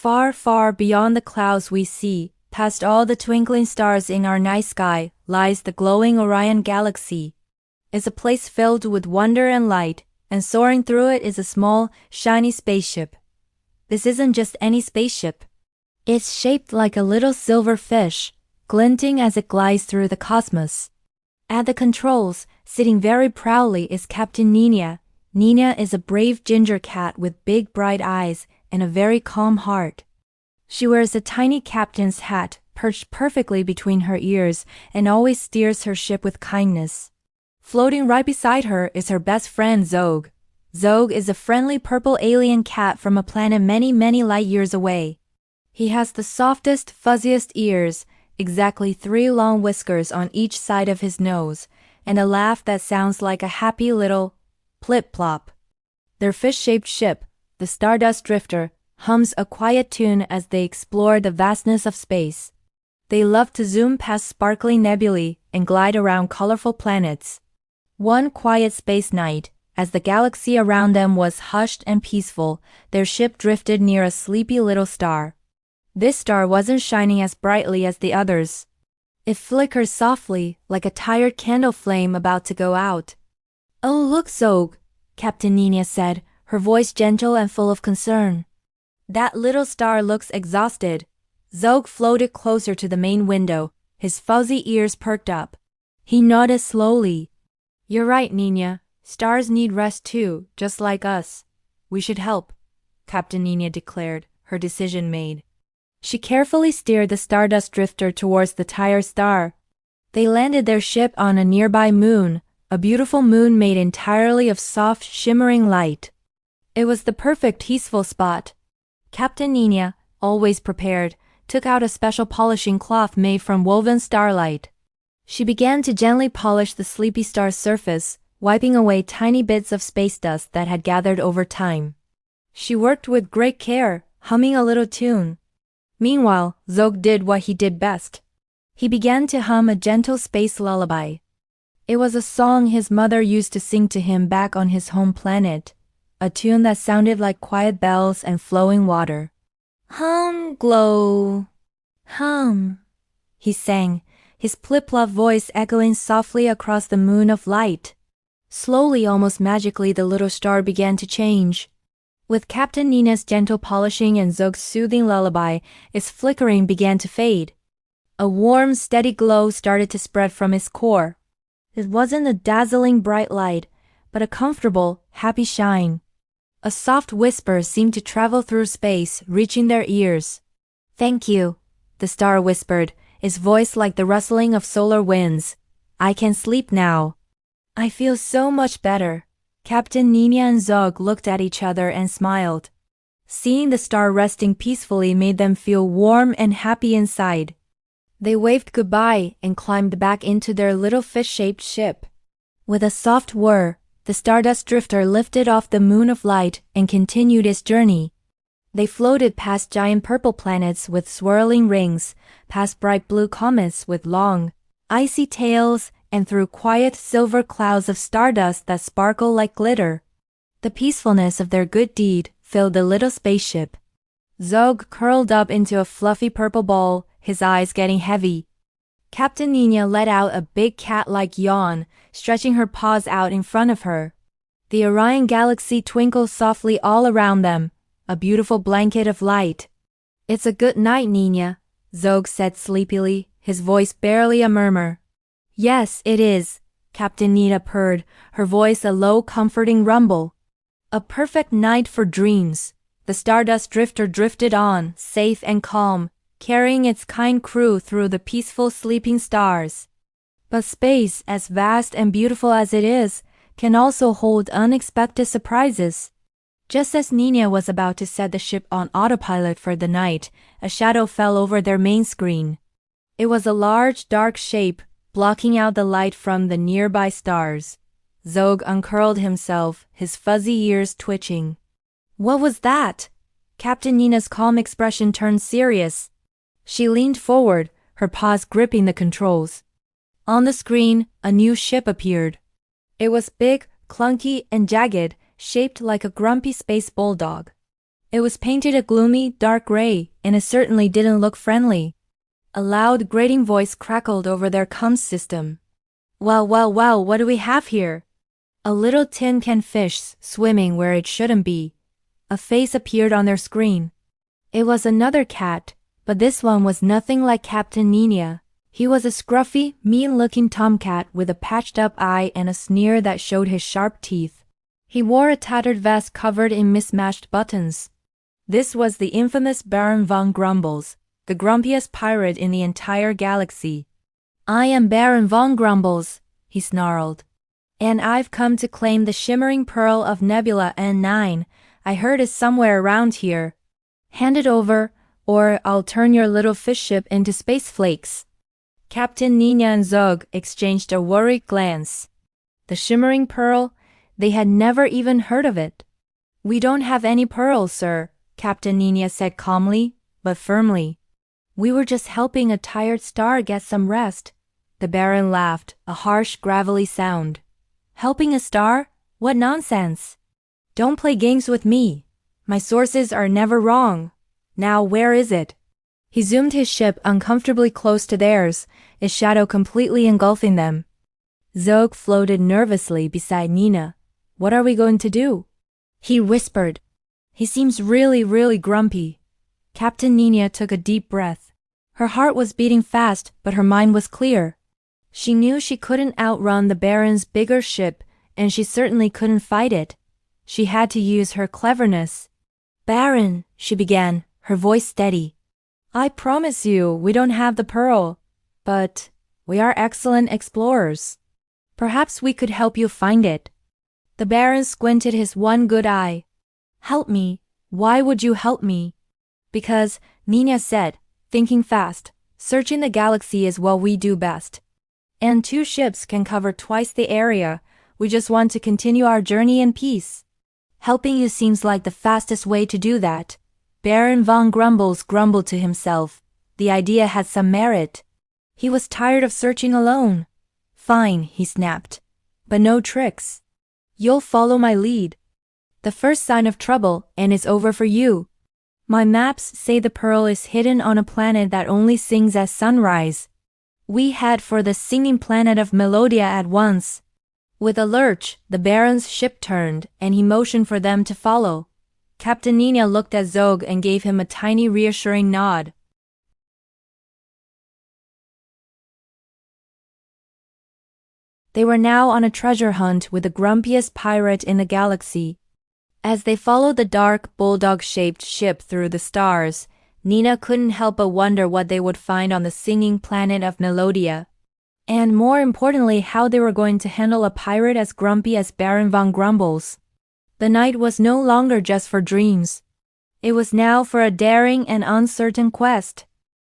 Far, far beyond the clouds we see, past all the twinkling stars in our night sky, lies the glowing Orion Galaxy. It's a place filled with wonder and light, and soaring through it is a small, shiny spaceship. This isn't just any spaceship. It's shaped like a little silver fish, glinting as it glides through the cosmos. At the controls, sitting very proudly is Captain Nina. Nina is a brave ginger cat with big bright eyes and a very calm heart. She wears a tiny captain's hat perched perfectly between her ears and always steers her ship with kindness. Floating right beside her is her best friend Zog. Zog is a friendly purple alien cat from a planet many, many light years away. He has the softest, fuzziest ears, exactly 3 long whiskers on each side of his nose, and a laugh that sounds like a happy little plip-plop. Their fish-shaped ship, the Stardust Drifter, hums a quiet tune as they explore the vastness of space. They love to zoom past sparkling nebulae and glide around colorful planets. One quiet space night, as the galaxy around them was hushed and peaceful, their ship drifted near a sleepy little star. This star wasn't shining as brightly as the others. It flickered softly, like a tired candle flame about to go out. "Oh, look, Zog," Captain Nina said, her voice gentle and full of concern. "That little star looks exhausted." Zog floated closer to the main window, his fuzzy ears perked up. He nodded slowly. "You're right, Nina. Stars need rest too, just like us. We should help," Captain Nina declared, her decision made. She carefully steered the Stardust Drifter towards the tired star. They landed their ship on a nearby moon, a beautiful moon made entirely of soft, shimmering light. It was the perfect peaceful spot. Captain Nina, always prepared, took out a special polishing cloth made from woven starlight. She began to gently polish the sleepy star's surface, wiping away tiny bits of space dust that had gathered over time. She worked with great care, humming a little tune. Meanwhile, Zog did what he did best. He began to hum a gentle space lullaby. It was a song his mother used to sing to him back on his home planet, a tune that sounded like quiet bells and flowing water. "Hum, glow, hum," he sang, his plip-plop voice echoing softly across the moon of light. Slowly, almost magically, the little star began to change. With Captain Nina's gentle polishing and Zog's soothing lullaby, its flickering began to fade. A warm, steady glow started to spread from its core. It wasn't a dazzling bright light, but a comfortable, happy shine. A soft whisper seemed to travel through space, reaching their ears. "Thank you," the star whispered, its voice like the rustling of solar winds. "I can sleep now. I feel so much better." Captain Nina and Zog looked at each other and smiled. Seeing the star resting peacefully made them feel warm and happy inside. They waved goodbye and climbed back into their little fish-shaped ship. With a soft whir, the Stardust Drifter lifted off the moon of light and continued its journey. They floated past giant purple planets with swirling rings, past bright blue comets with long, icy tails, and through quiet silver clouds of stardust that sparkle like glitter. The peacefulness of their good deed filled the little spaceship. Zog curled up into a fluffy purple ball, his eyes getting heavy. Captain Nina let out a big cat-like yawn, stretching her paws out in front of her. The Orion Galaxy twinkled softly all around them, a beautiful blanket of light. "It's a good night, Nina," Zog said sleepily, his voice barely a murmur. "Yes, it is," Captain Nina purred, her voice a low, comforting rumble. "A perfect night for dreams." The Stardust Drifter drifted on, safe and calm, carrying its kind crew through the peaceful sleeping stars. But space, as vast and beautiful as it is, can also hold unexpected surprises. Just as Nina was about to set the ship on autopilot for the night, a shadow fell over their main screen. It was a large, dark shape, blocking out the light from the nearby stars. Zog uncurled himself, his fuzzy ears twitching. "What was that?" Captain Nina's calm expression turned serious. She leaned forward, her paws gripping the controls. On the screen, a new ship appeared. It was big, clunky, and jagged, shaped like a grumpy space bulldog. It was painted a gloomy, dark gray, and it certainly didn't look friendly. A loud, grating voice crackled over their comms system. Well, what do we have here? A little tin can fish swimming where it shouldn't be. A face appeared on their screen. It was another cat, but this one was nothing like Captain Nina. He was a scruffy, mean-looking tomcat with a patched-up eye and a sneer that showed his sharp teeth. He wore a tattered vest covered in mismatched buttons. This was the infamous Baron von Grumbles, the grumpiest pirate in the entire galaxy. I am Baron von Grumbles, he snarled. And I've come to claim the shimmering pearl of Nebula N9. I heard it's somewhere around here. Hand it over, or I'll turn your little fish ship into space flakes. Captain Nina and Zog exchanged a worried glance. The shimmering pearl? They had never even heard of it. We don't have any pearls, sir, Captain Nina said calmly, but firmly. We were just helping a tired star get some rest. The Baron laughed, a harsh, gravelly sound. Helping a star? What nonsense! Don't play games with me. My sources are never wrong. Now where is it? He zoomed his ship uncomfortably close to theirs, its shadow completely engulfing them. Zog floated nervously beside Nina. What are we going to do? He whispered. He seems really grumpy. Captain Nina took a deep breath. Her heart was beating fast, but her mind was clear. She knew she couldn't outrun the Baron's bigger ship, and she certainly couldn't fight it. She had to use her cleverness. Baron, she began, her voice steady. I promise you we don't have the pearl, but we are excellent explorers. Perhaps we could help you find it. The Baron squinted his one good eye. Help me? Why would you help me? Because, Nina said, thinking fast, searching the galaxy is what we do best. And 2 ships can cover twice the area. We just want to continue our journey in peace. Helping you seems like the fastest way to do that. Baron von Grumbles grumbled to himself. The idea had some merit. He was tired of searching alone. Fine, he snapped. But no tricks. You'll follow my lead. The first sign of trouble, and it's over for you. My maps say the pearl is hidden on a planet that only sings at sunrise. We head for the singing planet of Melodia at once. With a lurch, the Baron's ship turned, and he motioned for them to follow. Captain Nina looked at Zog and gave him a tiny reassuring nod. They were now on a treasure hunt with the grumpiest pirate in the galaxy. As they followed the dark, bulldog-shaped ship through the stars, Nina couldn't help but wonder what they would find on the singing planet of Melodia. And more importantly, how they were going to handle a pirate as grumpy as Baron von Grumbles. The night was no longer just for dreams. It was now for a daring and uncertain quest.